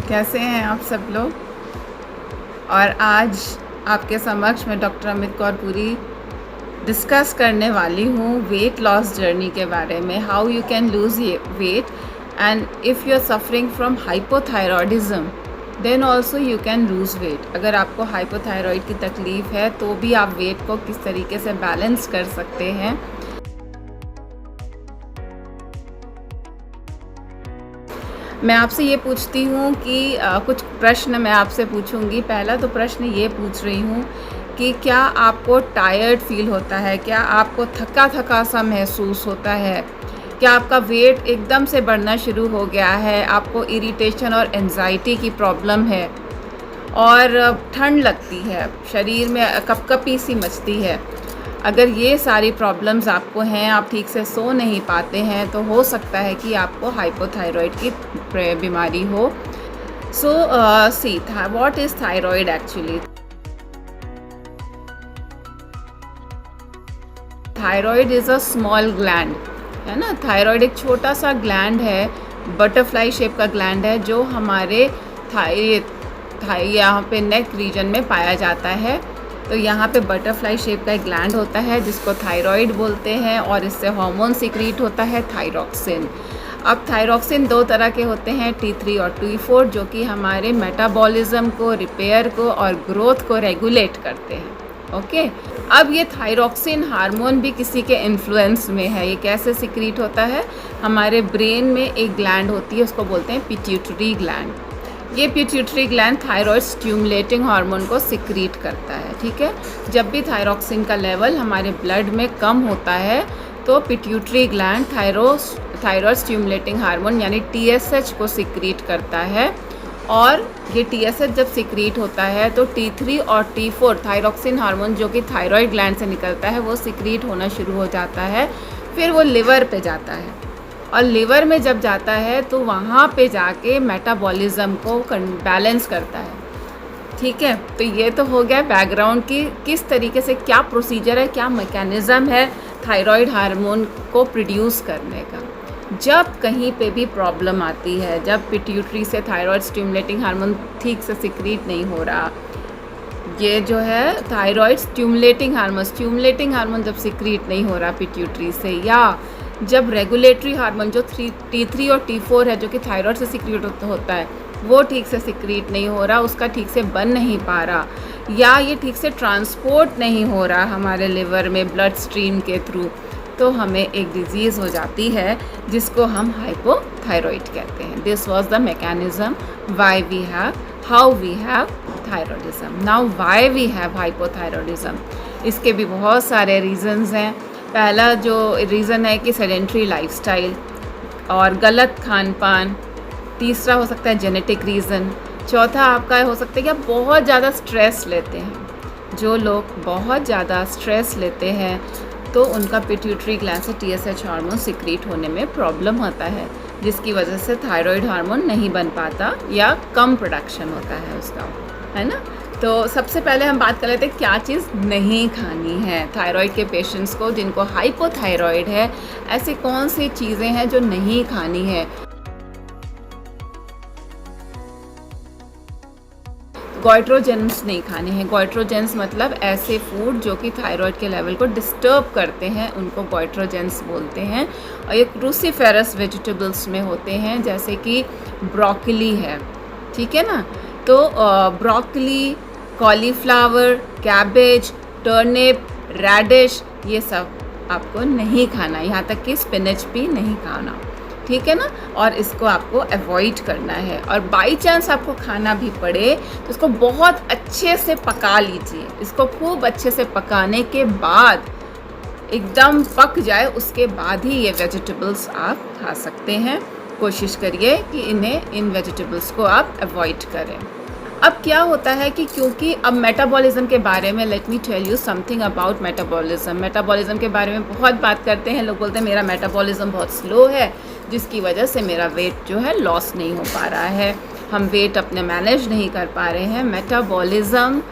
कैसे हैं आप सब लोग। और आज आपके समक्ष मैं डॉक्टर अमित कौर पुरी डिस्कस करने वाली हूँ वेट लॉस जर्नी के बारे में, how you can lose weight and if you are suffering from hypothyroidism then also you can lose weight. अगर आपको हाइपोथायरॉयड की तकलीफ़ है तो भी आप वेट को किस तरीके से बैलेंस कर सकते हैं। मैं आपसे ये पूछती हूँ कि कुछ प्रश्न मैं आपसे पूछूंगी। पहला तो प्रश्न ये पूछ रही हूँ कि क्या आपको टायर्ड फील होता है, क्या आपको थका थका सा महसूस होता है, क्या आपका वेट एकदम से बढ़ना शुरू हो गया है, आपको इरिटेशन और एंजाइटी की प्रॉब्लम है और ठंड लगती है, शरीर में कपकपी सी मचती है। अगर ये सारी प्रॉब्लम्स आपको हैं, आप ठीक से सो नहीं पाते हैं, तो हो सकता है कि आपको हाइपोथायरॉयड की बीमारी हो। So see what is thyroid actually. Thyroid is a small gland, है ना। थायराइड एक छोटा सा ग्लैंड है, बटरफ्लाई शेप का ग्लैंड है, जो हमारे यहाँ पे नेक रीजन में पाया जाता है। तो यहाँ पे बटरफ्लाई शेप का एक ग्लैंड होता है जिसको थायराइड बोलते हैं और इससे हार्मोन सिक्रीट होता है थायरॉक्सिन। अब थायरॉक्सिन दो तरह के होते हैं, T3 और T4, जो कि हमारे मेटाबॉलिज्म को, रिपेयर को और ग्रोथ को रेगुलेट करते हैं। ओके, अब ये थायरॉक्सिन हार्मोन भी किसी के इन्फ्लुएंस में है। ये कैसे सिक्रीट होता है, हमारे ब्रेन में एक ग्लैंड होती है, उसको बोलते हैं पिट्यूटरी ग्लैंड। ये pituitary gland thyroid stimulating hormone को सिक्रीट करता है। ठीक है, जब भी थायरॉक्सिन का लेवल हमारे ब्लड में कम होता है तो pituitary gland thyroid stimulating hormone यानी TSH को सिक्रीट करता है। और ये TSH जब सिक्रीट होता है तो T3 और T4 थायरॉक्सिन हार्मोन जो कि थायराइड ग्लैंड से निकलता है वो सिक्रीट होना शुरू हो जाता है। फिर वो लिवर पे जाता है और लिवर में जब जाता है तो वहाँ पे जाके मेटाबॉलिज्म को बैलेंस करता है। ठीक है, तो ये तो हो गया बैकग्राउंड की किस तरीके से, क्या प्रोसीजर है, क्या मैकेनिज़्म है थायराइड हार्मोन को प्रोड्यूस करने का। जब कहीं पे भी प्रॉब्लम आती है, जब पिट्यूटरी से थायराइड स्टिमुलेटिंग हार्मोन ठीक से सिक्रीट नहीं हो रहा, ये जो है थायराइड स्टिमुलेटिंग हार्मोन जब सिक्रीट नहीं हो रहा पिट्यूटरी से, या जब रेगुलेटरी हार्मोन जो T3 और T4 है जो कि थायराइड से सिक्रीट होता है वो ठीक से सिक्रीट नहीं हो रहा, उसका ठीक से बन नहीं पा रहा, या ये ठीक से ट्रांसपोर्ट नहीं हो रहा हमारे लिवर में ब्लड स्ट्रीम के थ्रू, तो हमें एक डिजीज़ हो जाती है जिसको हम हाइपोथायरॉइड कहते हैं। This was the mechanism how we have thyroidism. Now why we have hypothyroidism, इसके भी बहुत सारे रीज़न्स हैं। पहला जो रीज़न है कि सेडेंट्री लाइफस्टाइल और गलत खान पान। तीसरा हो सकता है जेनेटिक रीज़न। चौथा आपका हो सकता है कि आप बहुत ज़्यादा स्ट्रेस लेते हैं। जो लोग बहुत ज़्यादा स्ट्रेस लेते हैं तो उनका पिट्यूटरी ग्लैंड से TSH हार्मोन सिक्रीट होने में प्रॉब्लम होता है, जिसकी वजह से थायराइड हार्मोन नहीं बन पाता या कम प्रोडक्शन होता है उसका, है ना। तो सबसे पहले हम बात कर लेते हैं क्या चीज़ नहीं खानी है थायराइड के पेशेंट्स को जिनको हाइपोथायरॉइड है। ऐसी कौन सी चीज़ें हैं जो नहीं खानी है। गोइट्रोजेंस नहीं खाने हैं। गोइट्रोजेंस मतलब ऐसे फूड जो कि थायराइड के लेवल को डिस्टर्ब करते हैं, उनको गोइट्रोजेंस बोलते हैं। और ये क्रूसीफेरस वेजिटेबल्स में होते हैं, जैसे कि ब्रोकली है, ठीक है ना। तो broccoli, cauliflower, cabbage, turnip, radish, ये सब आपको नहीं खाना, यहाँ तक कि स्पिनच भी नहीं खाना, ठीक है ना। और इसको आपको अवॉइड करना है। और बाई चांस आपको खाना भी पड़े तो इसको बहुत अच्छे से पका लीजिए। इसको खूब अच्छे से पकाने के बाद एकदम पक जाए, उसके बाद ही ये वेजिटेबल्स आप खा सकते हैं। कोशिश करिए कि इन वेजिटेबल्स को आप अवॉइड करें। अब क्या होता है कि क्योंकि अब मेटाबॉलिज्म के बारे में let me tell you something about metabolism के बारे में बहुत बात करते हैं। लोग बोलते हैं मेरा मेटाबॉलिज्म बहुत स्लो है, जिसकी वजह से मेरा वेट जो है लॉस नहीं हो पा रहा है, हम वेट अपने मैनेज नहीं कर पा रहे हैं। मेटाबॉलिज्म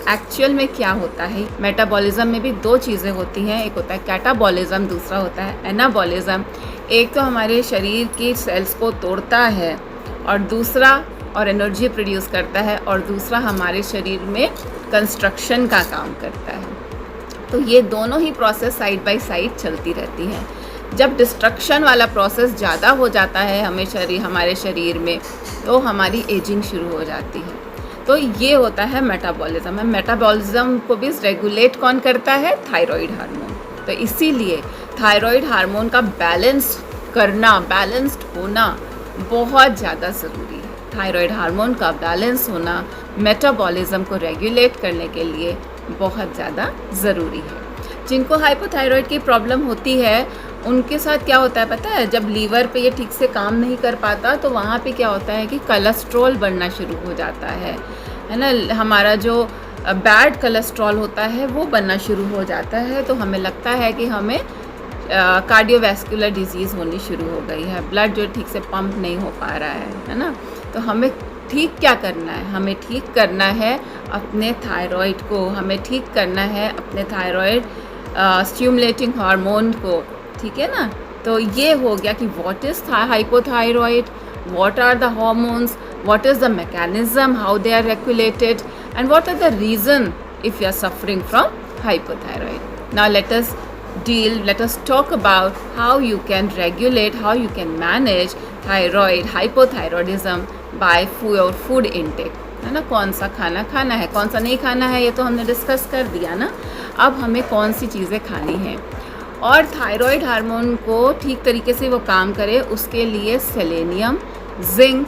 एक्चुअल में क्या होता है, मेटाबॉलिज्म में भी दो चीज़ें होती हैं, एक होता है कैटाबॉलिज्म, दूसरा होता है एनाबॉलिज्म। एक तो हमारे शरीर की सेल्स को तोड़ता है और दूसरा और एनर्जी प्रोड्यूस करता है, और दूसरा हमारे शरीर में कंस्ट्रक्शन का काम करता है। तो ये दोनों ही प्रोसेस साइड बाय साइड चलती रहती हैं। जब डिस्ट्रक्शन वाला प्रोसेस ज़्यादा हो जाता है हमारे शरीर में, तो हमारी एजिंग शुरू हो जाती है। तो ये होता है मेटाबॉलिज्म। मेटाबॉलिज्म को भी रेगुलेट कौन करता है? Thyroid hormone. तो इसीलिए थायराइड हार्मोन का बैलेंस करना, बैलेंस्ड होना बहुत ज़्यादा ज़रूरी है। थायराइड हार्मोन का बैलेंस होना मेटाबॉलिज्म को रेगुलेट करने के लिए बहुत ज़्यादा ज़रूरी है। जिनको हाइपोथायराइड की प्रॉब्लम होती है उनके साथ क्या होता है पता है? जब लीवर पे ये ठीक से काम नहीं कर पाता तो वहाँ पे क्या होता है कि कोलेस्ट्रॉल बढ़ना शुरू हो जाता है ना। हमारा जो बैड कोलेस्ट्रॉल होता है वो बनना शुरू हो जाता है। तो हमें लगता है कि हमें कार्डियोवैस्कुलर डिजीज़ होनी शुरू हो गई है, ब्लड जो ठीक से पंप नहीं हो पा रहा है ना। तो हमें ठीक क्या करना है? हमें ठीक करना है अपने थायराइड को, हमें ठीक करना है अपने थायराइड स्टिमुलेटिंग हार्मोन को, ठीक है ना। तो ये हो गया कि what is hypothyroid, what are the hormones, what is the mechanism, how they are regulated, and what are the reason if you are suffering from hypothyroid. Now let us talk about how you can regulate, how you can manage hypothyroidism by food intake, है ना। कौन सा खाना खाना है, कौन सा नहीं खाना है, ये तो हमने डिस्कस कर दिया ना। अब हमें कौन सी चीज़ें खानी हैं और थायराइड हार्मोन को ठीक तरीके से वो काम करे उसके लिए सेलेनियम, जिंक,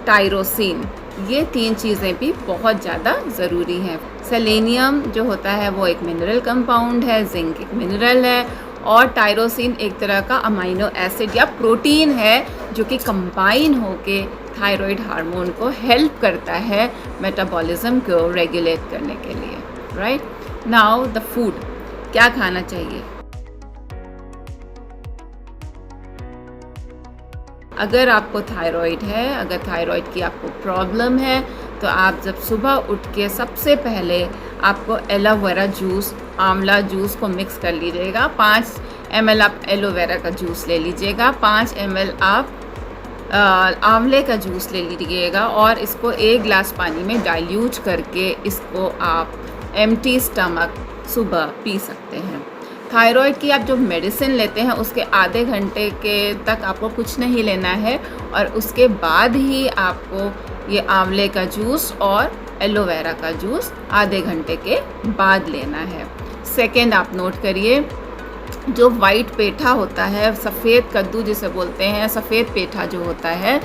टायरोसिन, ये 3 चीज़ें भी बहुत ज़्यादा ज़रूरी हैं। सेलेनियम जो होता है वो एक मिनरल कंपाउंड है, जिंक एक मिनरल है, और टायरोसिन एक तरह का अमाइनो एसिड या प्रोटीन है जो कि कंबाइन होके थायराइड हार्मोन को हेल्प करता है मेटाबॉलिज्म को रेगुलेट करने के लिए, राइट। नाउ द फूड, क्या खाना चाहिए? अगर आपको थायराइड है, अगर थायराइड की आपको प्रॉब्लम है, तो आप जब सुबह उठ के सबसे पहले आपको एलोवेरा जूस, आंवला जूस को मिक्स कर लीजिएगा। 5 ml आप एलोवेरा का जूस ले लीजिएगा, 5 ml आप आंवले का जूस ले लीजिएगा, और इसको 1 गिलास पानी में डाइल्यूट करके इसको आप एम्प्टी स्टमक सुबह पी सकते हैं। थायराइड की आप जो मेडिसिन लेते हैं उसके आधे घंटे के तक आपको कुछ नहीं लेना है, और उसके बाद ही आपको ये आंवले का जूस और एलोवेरा का जूस आधे घंटे के बाद लेना है। सेकंड, आप नोट करिए, जो वाइट पेठा होता है, सफ़ेद कद्दू जिसे बोलते हैं, सफ़ेद पेठा जो होता है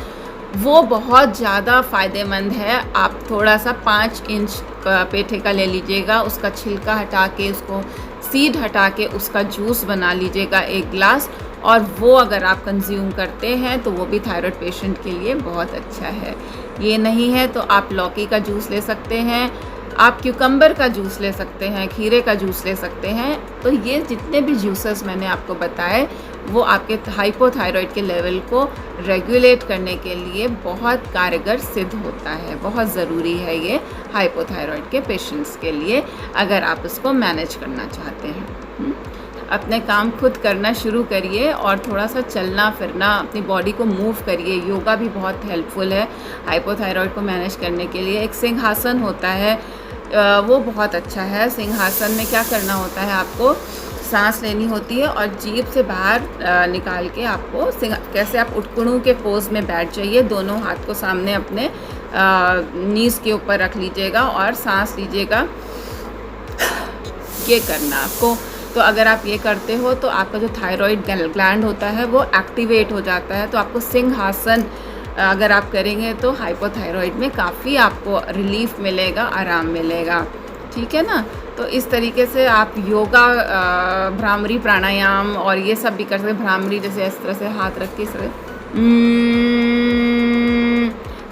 वो बहुत ज़्यादा फ़ायदेमंद है। आप थोड़ा सा 5 इंच पेठे का ले लीजिएगा, उसका छिलका हटा के, उसको सीड हटा के उसका जूस बना लीजिएगा 1 गिलास, और वो अगर आप कंज्यूम करते हैं तो वो भी थायराइड पेशेंट के लिए बहुत अच्छा है। ये नहीं है तो आप लौकी का जूस ले सकते हैं, आप क्यूकम्बर का जूस ले सकते हैं, खीरे का जूस ले सकते हैं। तो ये जितने भी जूसेस मैंने आपको बताए वो आपके हाइपोथायराइड के लेवल को रेगुलेट करने के लिए बहुत कारगर सिद्ध होता है। बहुत ज़रूरी है ये हाइपोथायराइड के पेशेंट्स के लिए, अगर आप इसको मैनेज करना चाहते हैं। अपने काम खुद करना शुरू करिए और थोड़ा सा चलना फिरना, अपनी बॉडी को मूव करिए। योगा भी बहुत हेल्पफुल है हाइपोथायराइड को मैनेज करने के लिए। एक सिंहासन होता है, वो बहुत अच्छा है। सिंहासन में क्या करना होता है, आपको सांस लेनी होती है और जीभ से बाहर निकाल के आपको कैसे आप उटकुणू के पोज में बैठ जाइए। दोनों हाथ को सामने अपने नीज़ के ऊपर रख लीजिएगा और सांस लीजिएगा। ये करना आपको। तो अगर आप ये करते हो तो आपका जो थायराइड ग्लैंड होता है वो एक्टिवेट हो जाता है। तो आपको सिंहासन अगर आप करेंगे तो हाइपोथायराइड में काफ़ी आपको रिलीफ मिलेगा, आराम मिलेगा, ठीक है ना। तो इस तरीके से आप योगा, भ्रामरी प्राणायाम और ये सब भी कर सकते। भ्रामरी जैसे इस तरह से हाथ रख के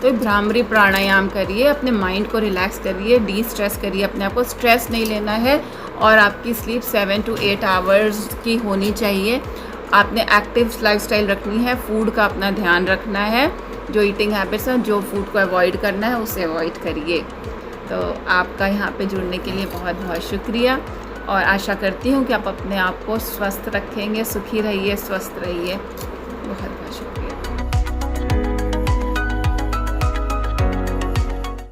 तो भ्रामरी प्राणायाम करिए, अपने माइंड को रिलैक्स करिए, डी स्ट्रेस करिए, अपने आप को स्ट्रेस नहीं लेना है। और आपकी स्लीप 7 to 8 आवर्स की होनी चाहिए। आपने एक्टिव लाइफस्टाइल रखनी है, फूड का अपना ध्यान रखना है, जो ईटिंग हैबिट्स हैं, जो फूड को अवॉइड करना है उसे अवॉइड करिए। तो आपका यहाँ पे जुड़ने के लिए बहुत बहुत शुक्रिया, और आशा करती हूँ कि आप अपने आप को स्वस्थ रखेंगे। सुखी रहिए, स्वस्थ रहिए।